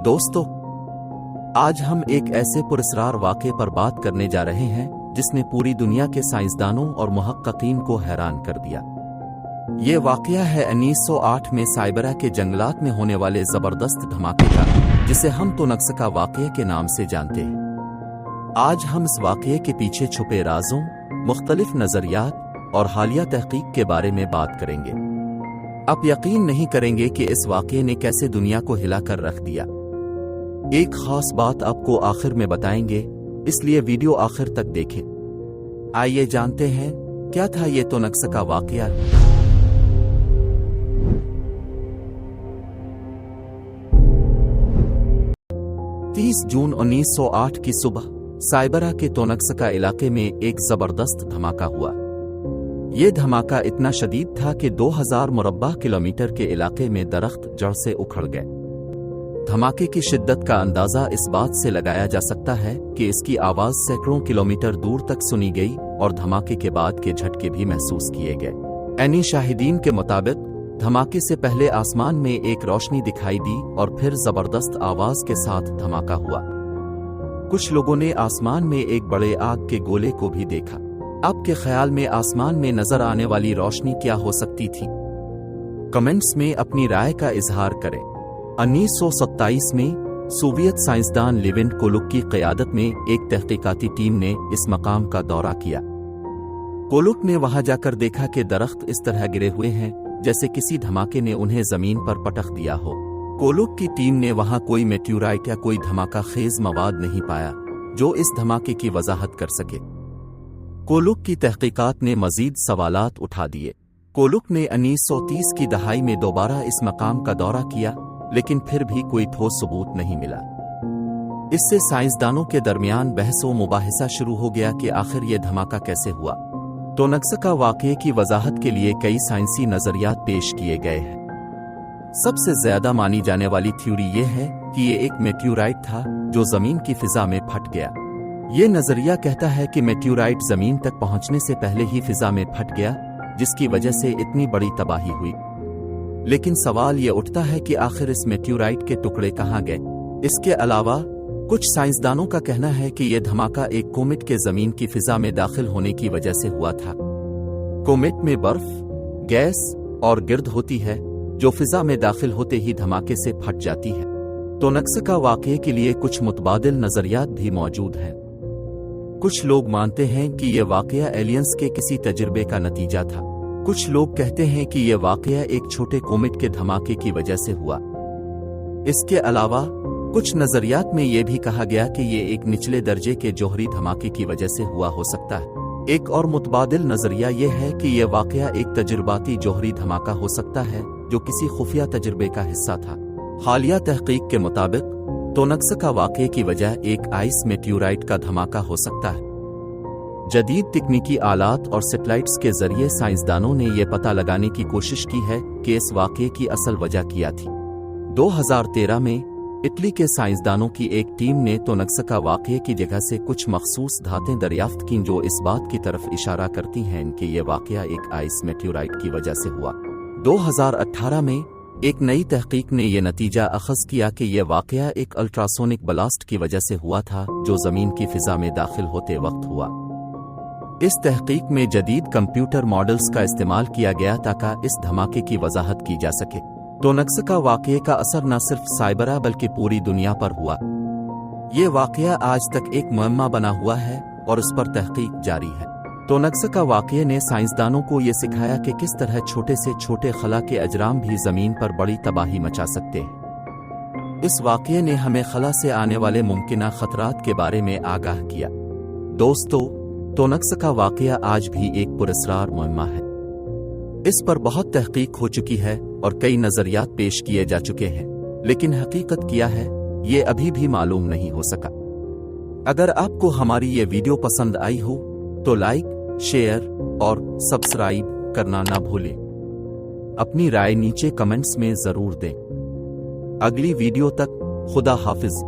دوستو आज हम एक ऐसे पुरस्कार वाक़े पर बात करने जा रहे हैं जिसने पूरी दुनिया के साइंसदानों और मुहक्किकीन को हैरान कर दिया। ये वाक़या है 1908 में साइबरा के जंगलात में होने वाले ज़बरदस्त धमाके का, जिसे हम तोनक्सका वाक़े के नाम से जानते हैं। आज हम इस वाक़े के पीछे छुपे राज़ों, मुख्तलिफ नज़रियात और हालिया तहकीक के बारे में बात करेंगे। आप यकीन नहीं करेंगे कि इस वाक़े ने कैसे दुनिया को हिला कर रख दिया। एक खास बात आपको आखिर में बताएंगे, इसलिए वीडियो आखिर तक देखें। आइए जानते हैं क्या था ये तोनक्सका वाक़या। 30 जून 1908 की सुबह साइबरा के तोनक्सका इलाके में एक जबरदस्त धमाका हुआ। ये धमाका इतना शदीद था कि 2000 मुरब्बा किलोमीटर के इलाके में दरख्त जड़ से उखड़ गए। धमाके की शिद्दत का अंदाजा इस बात से लगाया जा सकता है कि इसकी आवाज सैकड़ों किलोमीटर दूर तक सुनी गई और धमाके के बाद के झटके भी महसूस किए गए। एनी शाहिदीन के मुताबिक धमाके से पहले आसमान में एक रोशनी दिखाई दी और फिर जबरदस्त आवाज के साथ धमाका हुआ। कुछ लोगों ने आसमान में एक बड़े आग के गोले को भी देखा। आपके ख्याल में आसमान में नजर आने वाली रोशनी क्या हो सकती थी? कमेंट्स में अपनी राय का इजहार करें। 1927 में सोवियत साइंसदान लेविन कोलुक की क़यादत में एक तहकीकाती टीम ने इस मकाम का दौरा किया। कोलुक ने वहां जाकर देखा कि दरख्त इस तरह गिरे हुए हैं जैसे किसी धमाके ने उन्हें जमीन पर पटक दिया हो। कोलुक की टीम ने वहां कोई मेट्यूराइट या कोई धमाका खेज मवाद नहीं पाया जो इस धमाके की वजाहत कर सके। कोलुक की तहकीकात ने मजीद सवालात उठा दिए। कोलुक ने 1930 की दहाई में दोबारा इस मकाम का दौरा किया, लेकिन फिर भी कोई ठोस सबूत नहीं मिला। इससे साइंसदानों के दरमियान बहस व मुबाहिसा शुरू हो गया कि आखिर ये धमाका कैसे हुआ। तोनक्सका वाक़े की वजाहत के लिए कई साइंसी नजरियात पेश किए गए हैं। सबसे ज्यादा मानी जाने वाली थ्योरी ये है कि ये एक मेट्यूराइट था जो जमीन की फिजा में फट गया। ये नजरिया कहता है कि मेट्यूराइट जमीन तक पहुंचने से पहले ही फिजा में फट गया, जिसकी वजह से इतनी बड़ी तबाही हुई। लेकिन सवाल ये उठता है कि आखिर इस मेट्यूराइट के टुकड़े कहाँ गए। इसके अलावा कुछ साइंसदानों का कहना है कि यह धमाका एक कोमेट के जमीन की फिजा में दाखिल होने की वजह से हुआ था। कोमेट में बर्फ, गैस और गिर्द होती है जो फिजा में दाखिल होते ही धमाके से फट जाती है। तोनक्सका वाक़े के लिए कुछ मुतबादिल नजरियात भी मौजूद हैं। कुछ लोग मानते हैं कि यह वाक़या एलियंस के किसी तजुर्बे का नतीजा था। कुछ लोग कहते हैं कि यह वाक़या एक छोटे कोमेट के धमाके की वजह से हुआ। इसके अलावा कुछ नजरियात में यह भी कहा गया कि यह एक निचले दर्जे के जौहरी धमाके की वजह से हुआ हो सकता है। एक और मुतबादिल नजरिया यह है कि यह वाक़या एक तजुर्बाती जौहरी धमाका हो सकता है जो किसी खुफिया तजुर्बे का हिस्सा था। हालिया तहकीक के मुताबिक तोनक्सका वाक़े की वजह एक आइस मेट्यूराइट का धमाका हो सकता है। जदीद तकनीकी आलात और सैटेलाइट्स के जरिए साइंसदानों ने यह पता लगाने की कोशिश की है कि इस वाक़े की असल वजह क्या थी। 2013 में इटली के साइंसदानों की एक टीम ने तोनक्सका वाक़े की जगह से कुछ मखसूस धातें दरियाफ्त की जो इस बात की तरफ इशारा करती हैं कि यह वाक़या एक आइस मेट्यूराइट की वजह से हुआ। 2018 में एक नई तहकीक ने यह नतीजा अखज़ किया कि यह वाक़या एक अल्ट्रासोनिक ब्लास्ट की वजह से हुआ था जो ज़मीन की फ़िज़ा में दाखिल होते वक्त हुआ। इस तहकीक में जदीद कंप्यूटर मॉडल्स का इस्तेमाल किया गया ताकि इस धमाके की वजाहत की जा सके। तोनक्सका वाक़े का असर न सिर्फ साइबरा बल्कि पूरी दुनिया पर हुआ। ये वाक़या आज तक एक मुअम्मा बना हुआ है और उस पर तहकीक जारी है। तोनक्सका वाक़े ने साइंसदानों को ये सिखाया कि किस तरह छोटे से छोटे खला के अजराम भी ज़मीन पर बड़ी तबाही मचा सकते हैं। इस वाक़े ने हमें खला से आने वाले मुमकिना ख़तरात के बारे में आगाह किया। दोस्तों, तोनक्सका वाक़या आज भी एक पुरस्कार मुअम्मा है। इस पर बहुत तहकीक हो चुकी है और कई नजरियात पेश किए जा चुके हैं, लेकिन हकीकत क्या है ये अभी भी मालूम नहीं हो सका। अगर आपको हमारी ये वीडियो पसंद आई हो तो लाइक, शेयर और सब्सक्राइब करना ना भूलें। अपनी राय नीचे कमेंट्स में जरूर दें। अगली वीडियो तक खुदा हाफिज।